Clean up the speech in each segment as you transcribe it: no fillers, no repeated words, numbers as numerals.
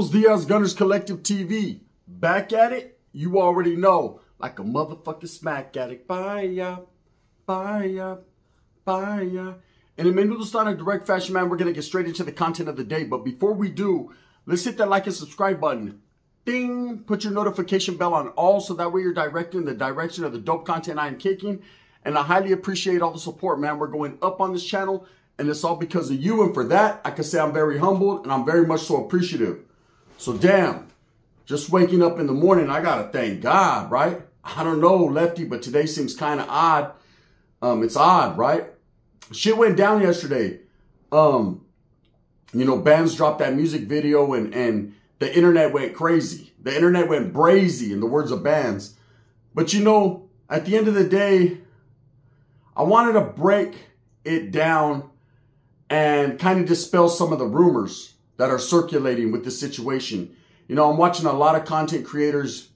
Buenos Dias, Gunners Collective TV. Back at it, you already know. Like a motherfucking smack addict. Bye-ya, bye-ya, bye-ya. And in Menudo direct fashion, man, we're going to get straight into the content of the day. But before we do, let's hit that like and subscribe button. Ding! Put your notification bell on all so that way you're directed in the direction of the dope content I am kicking. And I highly appreciate all the support, man. We're going up on this channel. And it's all because of you. And for that, I can say I'm very humbled and I'm very much so appreciative. So damn, just waking up in the morning, I got to thank God, right? I don't know, Lefty, but today seems kind of odd. It's odd, right? Shit went down yesterday. You know, bands dropped that music video and the internet went crazy. The internet went brazy, in the words of bands. But you know, at the end of the day, I wanted to break it down and kind of dispel some of the rumors that are circulating with this situation. You know, I'm watching a lot of content creators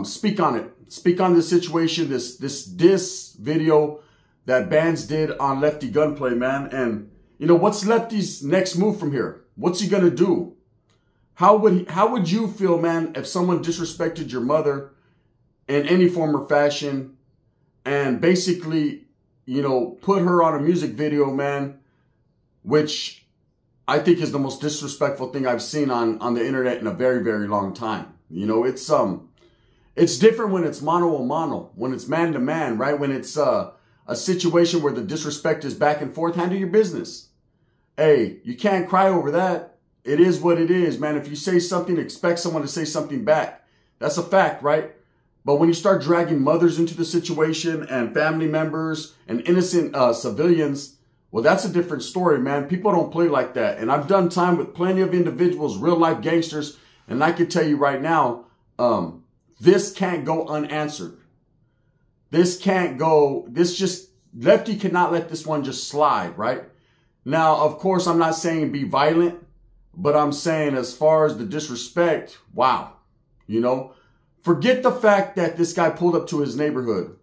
speak on it. Speak on this situation, this diss video that bands did on Lefty Gunplay, man. And, you know, what's Lefty's next move from here? What's he going to do? How would you feel, man, if someone disrespected your mother in any form or fashion and basically, you know, put her on a music video, man, which I think is the most disrespectful thing I've seen on the internet in a very, very long time. You know, it's different when it's mano a mano, when it's man to man, right? When it's a situation where the disrespect is back and forth, handle your business. Hey, you can't cry over that. It is what it is, man. If you say something, expect someone to say something back. That's a fact, right? But when you start dragging mothers into the situation and family members and innocent civilians, well, that's a different story, man. People don't play like that. And I've done time with plenty of individuals, real life gangsters. And I can tell you right now, this can't go unanswered. Lefty cannot let this one just slide, right? Now, of course, I'm not saying be violent, but I'm saying as far as the disrespect, wow. You know, forget the fact that this guy pulled up to his neighborhood.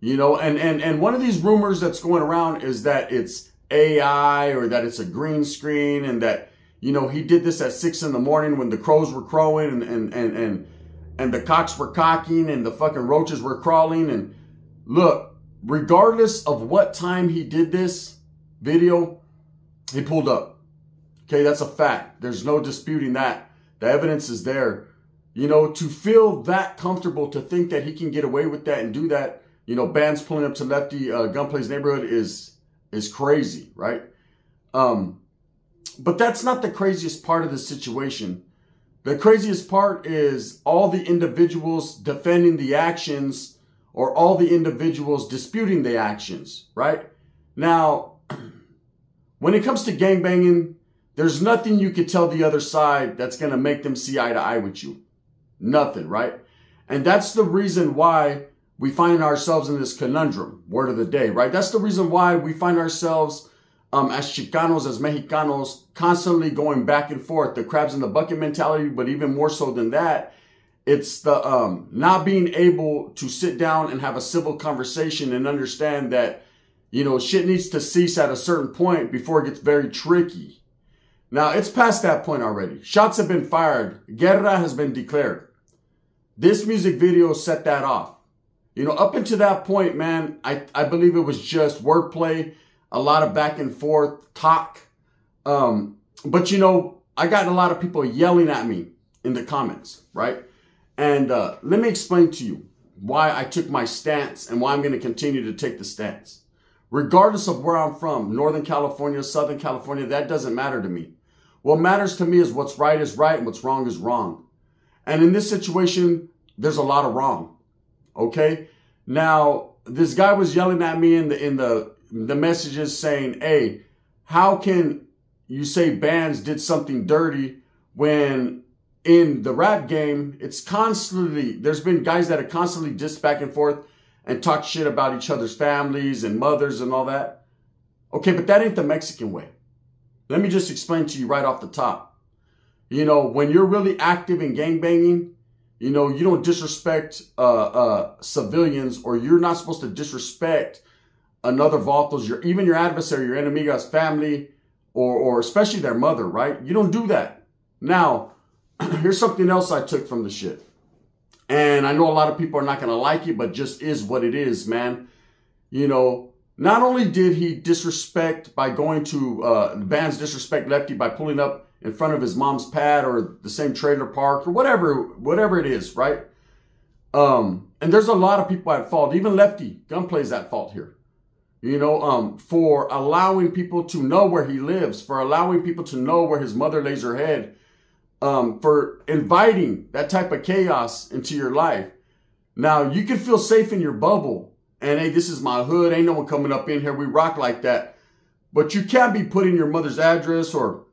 You know, and one of these rumors that's going around is that it's AI or that it's a green screen and that, you know, he did this at 6 in the morning when the crows were crowing and the cocks were cocking and the fucking roaches were crawling. And look, regardless of what time he did this video, he pulled up. Okay, that's a fact. There's no disputing that. The evidence is there. You know, to feel that comfortable to think that he can get away with that and do that, you know, bands pulling up to Lefty Gunplay's neighborhood is crazy, right? But that's not the craziest part of the situation. The craziest part is all the individuals defending the actions or all the individuals disputing the actions, right? Now, when it comes to gangbanging, there's nothing you could tell the other side that's going to make them see eye to eye with you. Nothing, right? And that's the reason why we find ourselves in this conundrum, word of the day, right? That's the reason why we find ourselves as Chicanos, as Mexicanos, constantly going back and forth, the crabs in the bucket mentality, but even more so than that, it's the not being able to sit down and have a civil conversation and understand that, you know, shit needs to cease at a certain point before it gets very tricky. Now, it's past that point already. Shots have been fired. Guerra has been declared. This music video set that off. You know, up until that point, man, I believe it was just wordplay, a lot of back and forth talk. But, you know, I got a lot of people yelling at me in the comments, right? And let me explain to you why I took my stance and why I'm going to continue to take the stance. Regardless of where I'm from, Northern California, Southern California, that doesn't matter to me. What matters to me is what's right is right and what's wrong is wrong. And in this situation, there's a lot of wrong. Okay. Now, this guy was yelling at me in the messages saying, hey, how can you say bands did something dirty when in the rap game, it's constantly, there's been guys that have constantly dissed back and forth and talk shit about each other's families and mothers and all that. Okay, but that ain't the Mexican way. Let me just explain to you right off the top. You know, when you're really active in gangbanging, you know, you don't disrespect civilians, or you're not supposed to disrespect another Vatos, even your adversary, your enemigo's family, or especially their mother, right? You don't do that. Now, here's something else I took from the shit. And I know a lot of people are not going to like it, but just is what it is, man. You know, not only did he disrespect by going to, the band's disrespect Lefty by pulling up in front of his mom's pad or the same trailer park or whatever it is, right? And there's a lot of people at fault. Even Lefty Gunplays at fault here. You know, for allowing people to know where he lives, for allowing people to know where his mother lays her head, for inviting that type of chaos into your life. Now, you can feel safe in your bubble. And, hey, this is my hood. Ain't no one coming up in here. We rock like that. But you can't be putting your mother's address or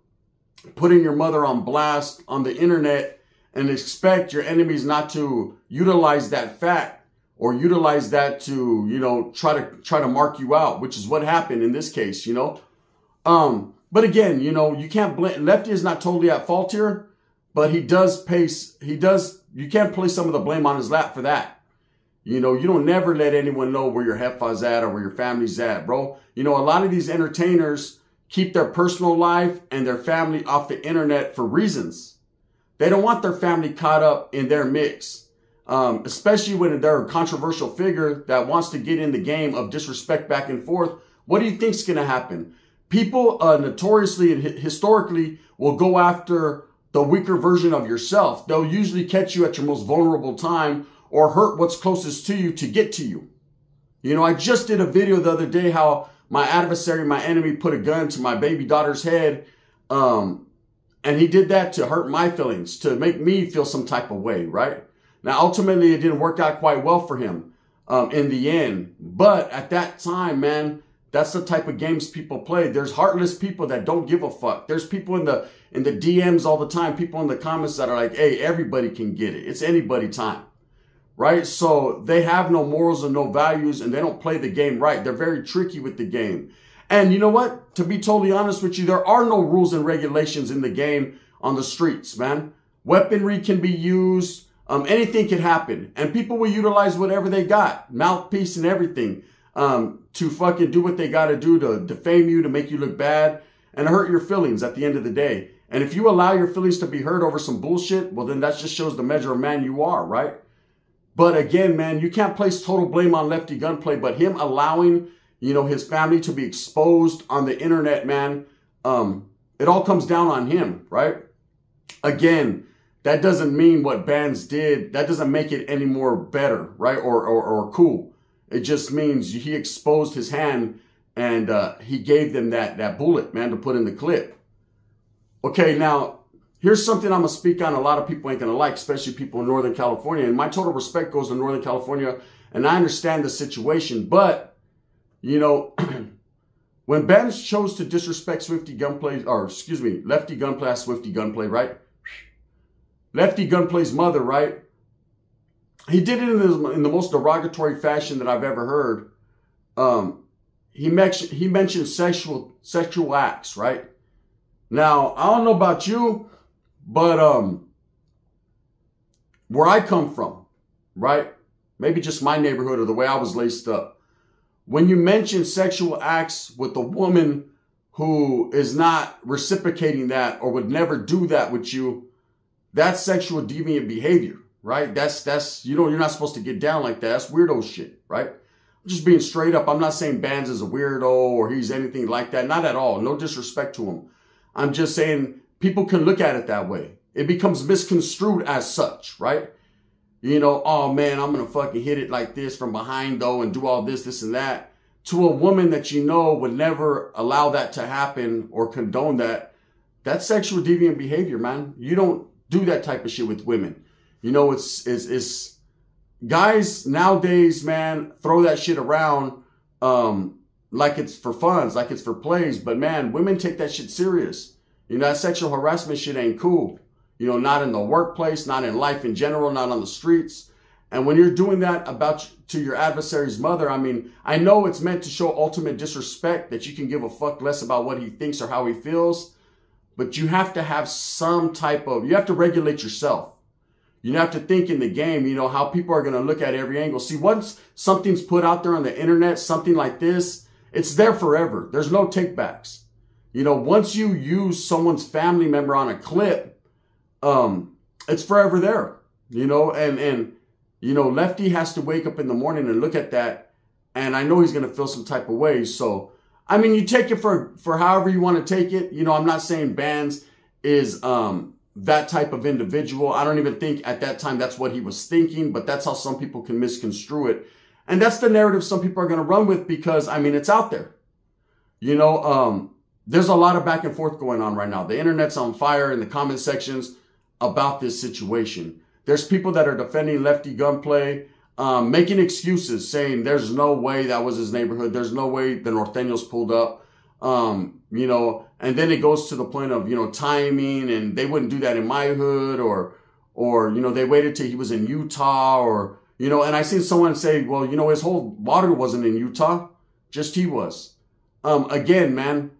putting your mother on blast on the internet and expect your enemies not to utilize that fact or utilize that to, you know, try to mark you out, which is what happened in this case, you know. But again, you know, you can't blame, Lefty is not totally at fault here, but you can't place some of the blame on his lap for that. You know, you don't never let anyone know where your heffa's at or where your family's at, bro. You know, a lot of these entertainers keep their personal life and their family off the internet for reasons. They don't want their family caught up in their mix. Especially when they're a controversial figure that wants to get in the game of disrespect back and forth. What do you think's going to happen? People notoriously and historically will go after the weaker version of yourself. They'll usually catch you at your most vulnerable time or hurt what's closest to you to get to you. You know, I just did a video the other day how my adversary, my enemy, put a gun to my baby daughter's head. And he did that to hurt my feelings, to make me feel some type of way, right? Now, ultimately, it didn't work out quite well for him in the end. But at that time, man, that's the type of games people play. There's heartless people that don't give a fuck. There's people in the DMs all the time, people in the comments that are like, hey, everybody can get it. It's anybody time, right? So they have no morals and no values, and they don't play the game right. They're very tricky with the game. And you know what? To be totally honest with you, there are no rules and regulations in the game on the streets, man. Weaponry can be used. Anything can happen, and people will utilize whatever they got, mouthpiece and everything, to fucking do what they got to do to defame you, to make you look bad, and hurt your feelings at the end of the day. And if you allow your feelings to be hurt over some bullshit, well, then that just shows the measure of man you are, right? But again, man, you can't place total blame on Lefty Gunplay, but him allowing, you know, his family to be exposed on the internet, man, it all comes down on him, right? Again, that doesn't mean what bands did. That doesn't make it any more better, right? Or cool. It just means he exposed his hand and he gave them that bullet, man, to put in the clip. Okay, now, here's something I'm going to speak on a lot of people ain't going to like, especially people in Northern California. And my total respect goes to Northern California, and I understand the situation. But, you know, when bands chose to disrespect Lefty Gunplay, Swifty Gunplay, right? Lefty Gunplay's mother, right? He did it in the most derogatory fashion that I've ever heard. He mentioned sexual acts, right? Now, I don't know about you, but where I come from, right? Maybe just my neighborhood or the way I was laced up. When you mention sexual acts with a woman who is not reciprocating that or would never do that with you, that's sexual deviant behavior, right? That's, you know, you're not supposed to get down like that. That's weirdo shit, right? I'm just being straight up. I'm not saying Bands is a weirdo or he's anything like that. Not at all. No disrespect to him. I'm just saying people can look at it that way. It becomes misconstrued as such, right? You know, oh man, I'm going to fucking hit it like this from behind though and do all this and that. To a woman that you know would never allow that to happen or condone that. That's sexual deviant behavior, man. You don't do that type of shit with women. You know, it's guys nowadays, man, throw that shit around like it's for funs, like it's for plays. But man, women take that shit serious. You know, that sexual harassment shit ain't cool. You know, not in the workplace, not in life in general, not on the streets. And when you're doing that to your adversary's mother, I mean, I know it's meant to show ultimate disrespect, that you can give a fuck less about what he thinks or how he feels. But you have to have some type of, you have to regulate yourself. You have to think in the game, you know, how people are going to look at every angle. See, once something's put out there on the internet, something like this, it's there forever. There's no takebacks. You know, once you use someone's family member on a clip, it's forever there, you know, and, you know, Lefty has to wake up in the morning and look at that. And I know he's going to feel some type of way. So, I mean, you take it for however you want to take it. You know, I'm not saying Bands is, that type of individual. I don't even think at that time that's what he was thinking, but that's how some people can misconstrue it. And that's the narrative some people are going to run with because, I mean, it's out there. You know, there's a lot of back and forth going on right now. The internet's on fire in the comment sections about this situation. There's people that are defending Lefty Gunplay, making excuses, saying there's no way that was his neighborhood. There's no way the Norteños pulled up. You know, and then it goes to the point of, you know, timing, and they wouldn't do that in my hood, or, you know, they waited till he was in Utah, or, you know, and I seen someone say, well, you know, his whole water wasn't in Utah, just he was. Again, man,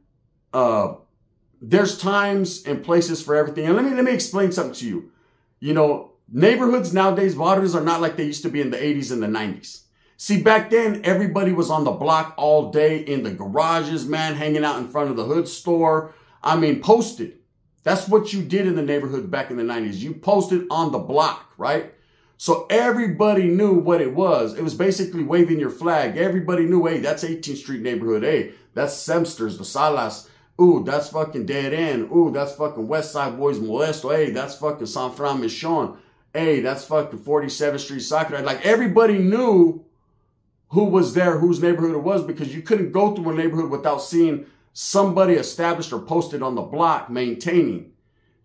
there's times and places for everything. And let me explain something to you. You know, neighborhoods nowadays, waters are not like they used to be in the 80s and the 90s. See, back then, everybody was on the block all day in the garages, man, hanging out in front of the hood store. I mean, posted. That's what you did in the neighborhood back in the 90s. You posted on the block, right? So everybody knew what it was. It was basically waving your flag. Everybody knew, hey, that's 18th Street neighborhood. Hey, that's Semsters, the Salas. Ooh, that's fucking Dead End. Ooh, that's fucking West Side Boys Molesto. Hey, that's fucking San Fran Michon. Hey, that's fucking 47th Street Sakura. Like, everybody knew who was there, whose neighborhood it was, because you couldn't go through a neighborhood without seeing somebody established or posted on the block maintaining,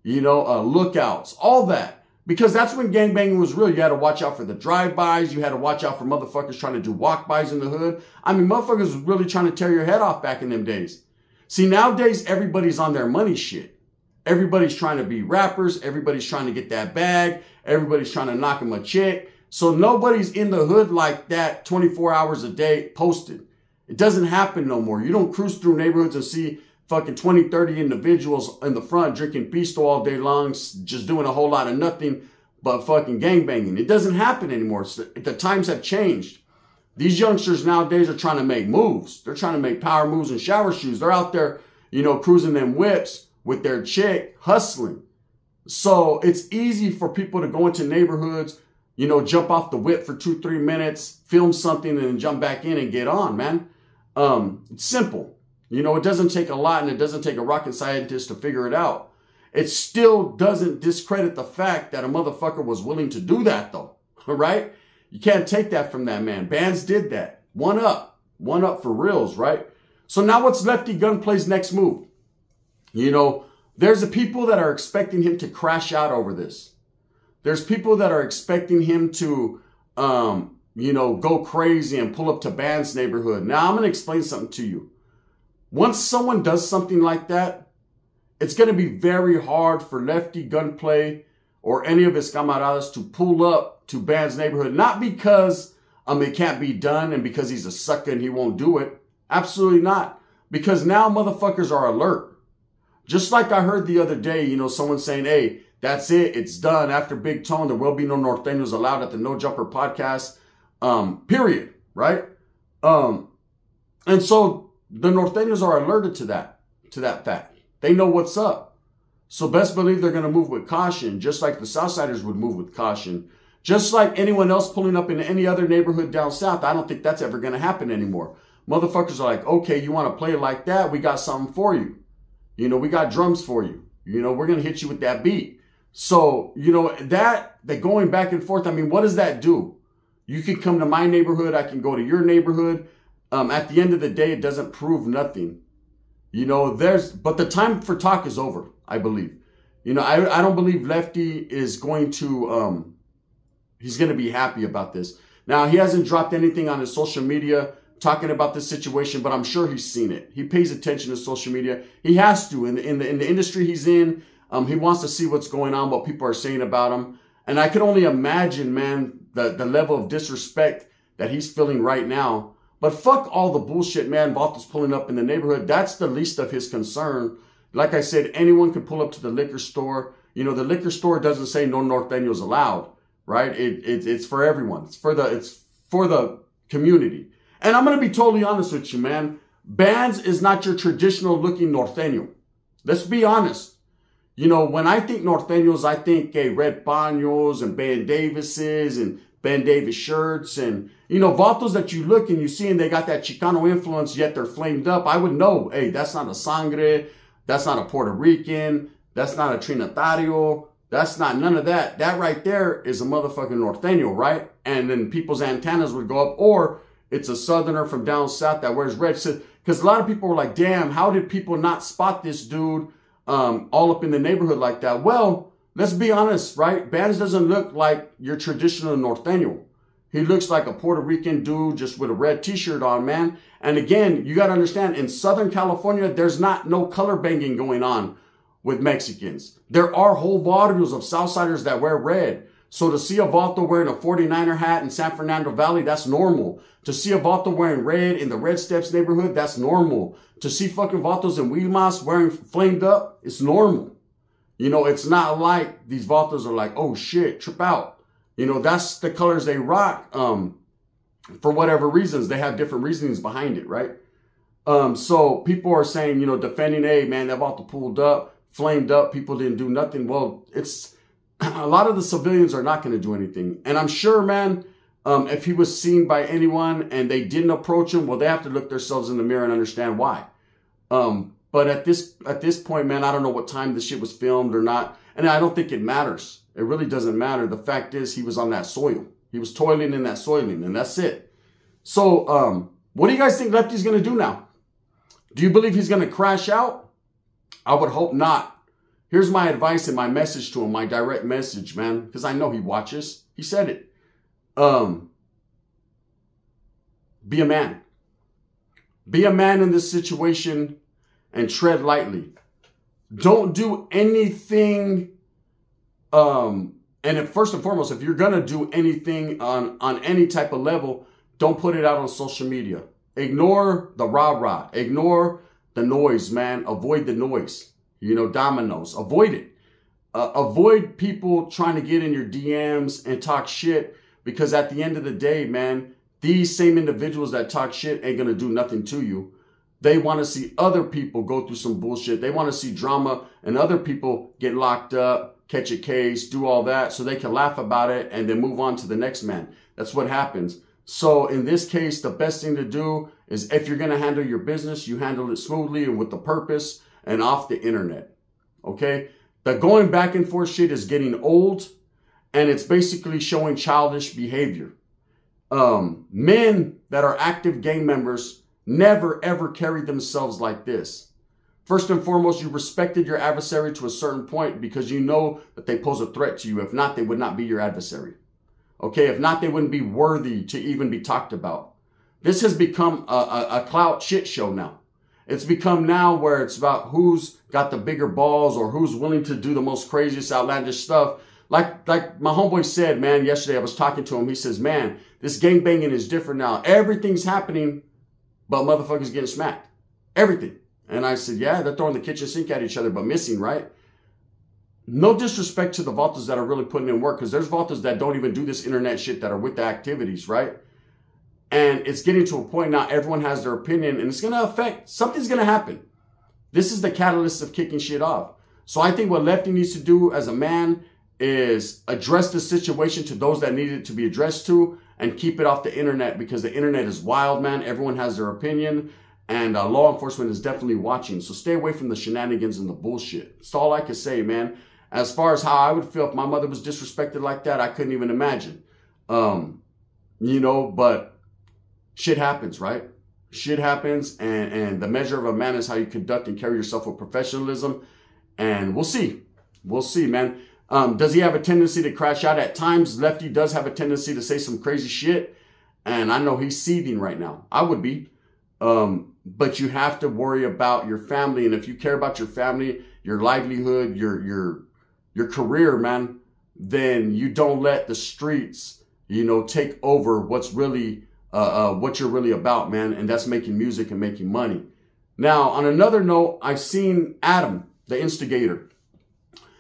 you know, lookouts, all that. Because that's when gangbanging was real. You had to watch out for the drive-bys. You had to watch out for motherfuckers trying to do walk-bys in the hood. I mean, motherfuckers was really trying to tear your head off back in them days. See, nowadays, everybody's on their money shit. Everybody's trying to be rappers. Everybody's trying to get that bag. Everybody's trying to knock them a chick. So nobody's in the hood like that 24 hours a day posted. It doesn't happen no more. You don't cruise through neighborhoods and see fucking 20, 30 individuals in the front drinking pisto all day long, just doing a whole lot of nothing but fucking gangbanging. It doesn't happen anymore. The times have changed. These youngsters nowadays are trying to make moves. They're trying to make power moves and shower shoes. They're out there, you know, cruising them whips with their chick, hustling. So it's easy for people to go into neighborhoods, you know, jump off the whip for 2-3 minutes, film something, and then jump back in and get on, man. It's simple. You know, it doesn't take a lot, and it doesn't take a rocket scientist to figure it out. It still doesn't discredit the fact that a motherfucker was willing to do that, though. All right? You can't take that from that man. Bands did that. One up for reals, right? So now what's Lefty Gunplay's next move? You know, there's the people that are expecting him to crash out over this. There's people that are expecting him to, you know, go crazy and pull up to Band's neighborhood. Now, I'm going to explain something to you. Once someone does something like that, it's going to be very hard for Lefty Gunplay or any of his camaradas to pull up to Band's neighborhood. Not because it can't be done and because he's a sucker and he won't do it. Absolutely not. Because now motherfuckers are alert. Just like I heard the other day, you know, someone saying, hey, that's it. It's done. After Big Tone, there will be no Norteños allowed at the No Jumper podcast, period, right? And so the Norteños are alerted to that fact. They know what's up. So best believe they're going to move with caution, just like the Southsiders would move with caution. Just like anyone else pulling up in any other neighborhood down south. I don't think that's ever going to happen anymore. Motherfuckers are like, okay, you want to play it like that? We got something for you. You know, we got drums for you. You know, we're going to hit you with that beat. So, you know, that going back and forth, I mean, what does that do? You can come to my neighborhood. I can go to your neighborhood. At the end of the day, it doesn't prove nothing. You know, but the time for talk is over, I believe. You know, I don't believe Lefty is going to, he's going to be happy about this. Now, he hasn't dropped anything on his social media talking about this situation, but I'm sure he's seen it. He pays attention to social media. He has to. In the industry he's in, he wants to see what's going on, what people are saying about him. And I could only imagine, man, the level of disrespect that he's feeling right now. But fuck all the bullshit, man. Vault's pulling up in the neighborhood. That's the least of his concern. Like I said, anyone could pull up to the liquor store. You know, the liquor store doesn't say no Norteños allowed, right? It's for everyone. It's for the community. And I'm going to be totally honest with you, man. Bands is not your traditional looking Norteño. Let's be honest. You know, when I think norteños, I think red paños and Ben Davises and Ben Davis shirts and, you know, vatos that you look and you see and they got that Chicano influence, yet they're flamed up. I would know, hey, that's not a sangre. That's not a Puerto Rican. That's not a Trinitario. That's not none of that. That right there is a motherfucking norteño, right? And then people's antennas would go up. Or it's a southerner from down south that wears red. Because a lot of people were like, damn, how did people not spot this dude all up in the neighborhood like that? Well, let's be honest, right? Bands doesn't look like your traditional norteño. He looks like a Puerto Rican dude just with a red t-shirt on, man. And again, you got to understand, in Southern California, there's no color banging going on with Mexicans. There are whole barrios of Southsiders that wear red. So to see a vato wearing a 49er hat in San Fernando Valley, that's normal. To see a vato wearing red in the Red Steps neighborhood, that's normal. To see fucking vatos in Wilmas wearing flamed up, it's normal. You know, it's not like these vatos are like, oh shit, trip out. You know, that's the colors they rock. For whatever reasons, they have different reasonings behind it, right? So people are saying, you know, defending, hey, man, that vato pulled up, flamed up, people didn't do nothing. Well, it's a lot of the civilians are not going to do anything. And I'm sure, man, if he was seen by anyone and they didn't approach him, well, they have to look themselves in the mirror and understand why. But at this point, man, I don't know what time this shit was filmed or not. And I don't think it matters. It really doesn't matter. The fact is he was on that soil. He was toiling in that soiling, and that's it. So, what do you guys think Lefty's going to do now? Do you believe he's going to crash out? I would hope not. Here's my advice and my message to him, my direct message, man, because I know he watches. He said it. Be a man. Be a man in this situation and tread lightly. Don't do anything. And first and foremost, if you're going to do anything on any type of level, don't put it out on social media. Ignore the rah-rah. Ignore the noise, man. Avoid the noise. You know, dominoes. Avoid it. Avoid people trying to get in your DMs and talk shit, because at the end of the day, man, these same individuals that talk shit ain't going to do nothing to you. They want to see other people go through some bullshit. They want to see drama and other people get locked up, catch a case, do all that so they can laugh about it and then move on to the next man. That's what happens. So in this case, the best thing to do is, if you're going to handle your business, you handle it smoothly and with the purpose and off the internet. Okay? The going back and forth shit is getting old, and it's basically showing childish behavior. Men that are active gang members never ever carry themselves like this. First and foremost, you respected your adversary to a certain point because you know that they pose a threat to you. If not, they would not be your adversary. Okay, if not, they wouldn't be worthy to even be talked about. This has become a clout shit show now. It's become now where it's about who's got the bigger balls or who's willing to do the most craziest, outlandish stuff. Like my homeboy said, man, yesterday I was talking to him. He says, man, this gangbanging is different now. Everything's happening, but motherfuckers getting smacked. Everything. And I said, yeah, they're throwing the kitchen sink at each other, but missing, right? No disrespect to the vatos that are really putting in work, because there's vatos that don't even do this internet shit that are with the activities, right? And it's getting to a point now, everyone has their opinion, and it's going to affect, something's going to happen. This is the catalyst of kicking shit off. So I think what Lefty needs to do as a man is address the situation to those that need it to be addressed to, and keep it off the internet, because the internet is wild, man. Everyone has their opinion. And law enforcement is definitely watching. So stay away from the shenanigans and the bullshit. That's all I can say, man. As far as how I would feel if my mother was disrespected like that, I couldn't even imagine. You know, but shit happens, right? Shit happens. And the measure of a man is how you conduct and carry yourself with professionalism. And we'll see. We'll see, man. Does he have a tendency to crash out at times? Lefty does have a tendency to say some crazy shit. And I know he's seething right now. I would be. But you have to worry about your family. And if you care about your family, your livelihood, your career, man, then you don't let the streets, you know, take over what's really, what you're really about, man. And that's making music and making money. Now, on another note, I've seen Adam, the Instigator.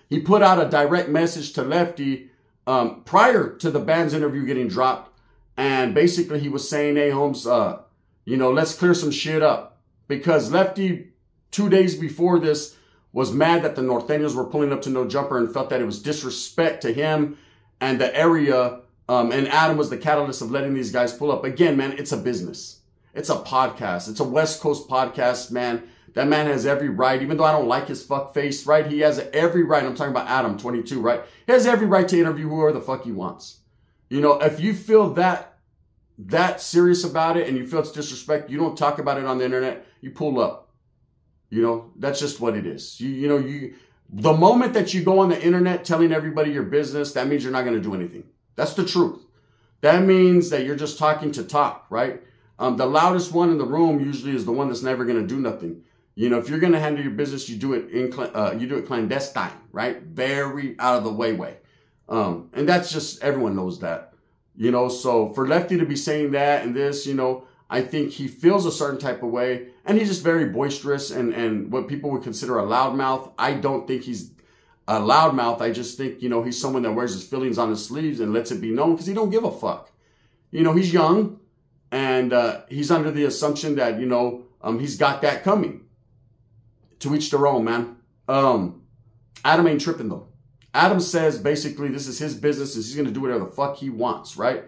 He put out a direct message to Lefty, prior to the band's interview getting dropped. And basically he was saying, hey, Holmes, you know, let's clear some shit up. Because Lefty, 2 days before this, was mad that the Norteños were pulling up to No Jumper and felt that it was disrespect to him and the area. And Adam was the catalyst of letting these guys pull up. Again, man, it's a business. It's a podcast. It's a West Coast podcast, man. That man has every right, even though I don't like his fuck face, right? He has every right. I'm talking about Adam, 22, right? He has every right to interview whoever the fuck he wants. You know, if you feel that serious about it and you feel it's disrespect, you don't talk about it on the internet, you pull up. You know, that's just what it is. The moment that you go on the internet telling everybody your business, that means you're not going to do anything. That's the truth. That means that you're just talking to talk, right? The loudest one in the room usually is the one that's never going to do nothing. You know, if you're going to handle your business, you do it clandestine, right? Very out of the way. And that's just, everyone knows that, you know. So for Lefty to be saying that and this, you know, I think he feels a certain type of way, and he's just very boisterous and what people would consider a loudmouth. I don't think he's a loudmouth. I just think, you know, he's someone that wears his feelings on his sleeves and lets it be known because he don't give a fuck. You know, he's young and he's under the assumption that, you know, he's got that coming. To each their own, man. Adam ain't tripping though. Adam says basically this is his business and he's going to do whatever the fuck he wants, right?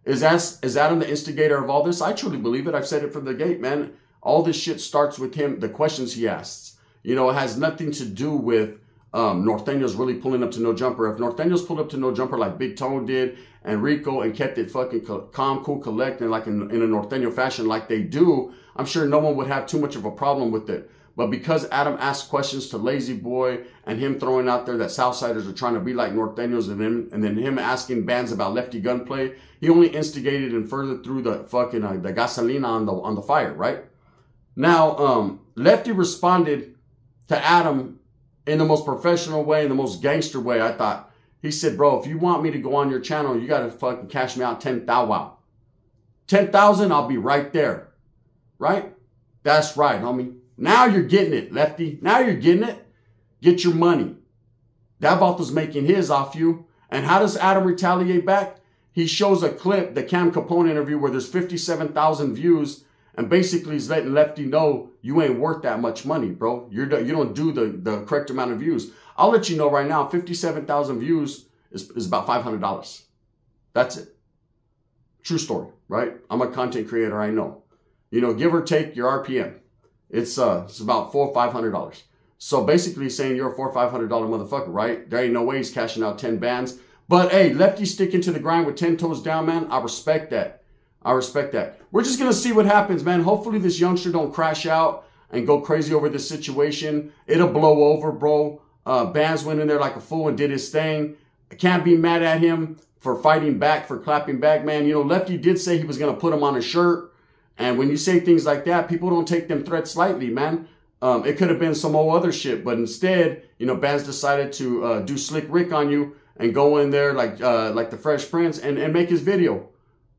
Is Adam the instigator of all this? I truly believe it. I've said it from the gate, man. All this shit starts with him, the questions he asks. You know, it has nothing to do with Norteños really pulling up to No Jumper. If Norteños pulled up to No Jumper like Big Tone did and Rico and kept it fucking calm, cool, collect, and like in a Norteño fashion like they do, I'm sure no one would have too much of a problem with it. But because Adam asked questions to Lazy Boy and him throwing out there that Southsiders are trying to be like Norteños and then him asking bands about Lefty Gunplay, he only instigated and further threw the fucking the gasolina on the fire, right? Now, Lefty responded to Adam in the most professional way, in the most gangster way, I thought. He said, bro, if you want me to go on your channel, you got to fucking cash me out 10,000. Wow. 10,000, I'll be right there. Right? That's right, homie. Now you're getting it, Lefty. Now you're getting it. Get your money. Deviant's making his off you. And how does Adam retaliate back? He shows a clip, the Cam Capone interview, where there's 57,000 views. And basically he's letting Lefty know you ain't worth that much money, bro. You don't do the correct amount of views. I'll let you know right now, 57,000 views is about $500. That's it. True story, right? I'm a content creator, I know. You know, give or take your RPM. It's about $400 or $500. So basically saying you're a $400 or $500 motherfucker, right? There ain't no way he's cashing out 10 bands. But hey, Lefty sticking to the grind with 10 toes down, man. I respect that. I respect that. We're just going to see what happens, man. Hopefully this youngster don't crash out and go crazy over this situation. It'll blow over, bro. Bands went in there like a fool and did his thing. I can't be mad at him for fighting back, for clapping back, man. You know, Lefty did say he was going to put him on a shirt. And when you say things like that, people don't take them threats lightly, man. It could have been some old other shit. But instead, you know, bands decided to do Slick Rick on you and go in there like the Fresh Prince and make his video.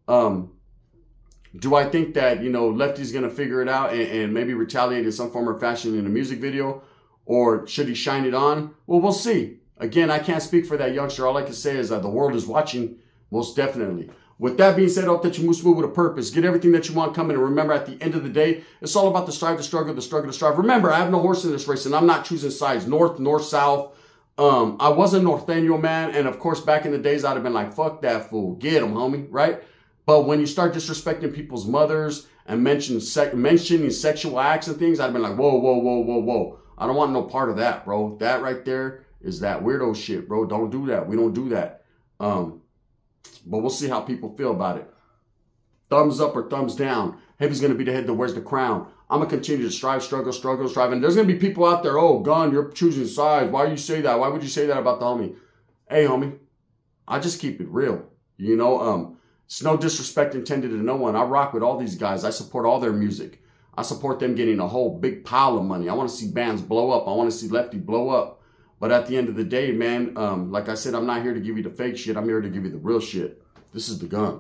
Do I think that, you know, Lefty's going to figure it out and maybe retaliate in some form or fashion in a music video? Or should he shine it on? Well, we'll see. Again, I can't speak for that youngster. All I can say is that the world is watching, most definitely. With that being said, I hope that you move smooth with a purpose. Get everything that you want coming. And remember, at the end of the day, it's all about the strive, the struggle, the struggle, the strive. Remember, I have no horse in this race, and I'm not choosing sides, north, south. I was a Norteño man, and of course, back in the days, I'd have been like, fuck that fool. Get him, homie, right? But when you start disrespecting people's mothers and mentioning sexual acts and things, I'd have been like, whoa, whoa, whoa, whoa, whoa. I don't want no part of that, bro. That right there is that weirdo shit, bro. Don't do that. We don't do that. But we'll see how people feel about it. Thumbs up or thumbs down. Heavy's going to be the head that wears the crown. I'm going to continue to strive, struggle, strive. And there's going to be people out there, oh, Gun, you're choosing sides. Why do you say that? Why would you say that about the homie? Hey, homie, I just keep it real. You know, it's no disrespect intended to no one. I rock with all these guys. I support all their music. I support them getting a whole big pile of money. I want to see bands blow up. I want to see Lefty blow up. But at the end of the day, man, like I said, I'm not here to give you the fake shit. I'm here to give you the real shit. This is the Gun.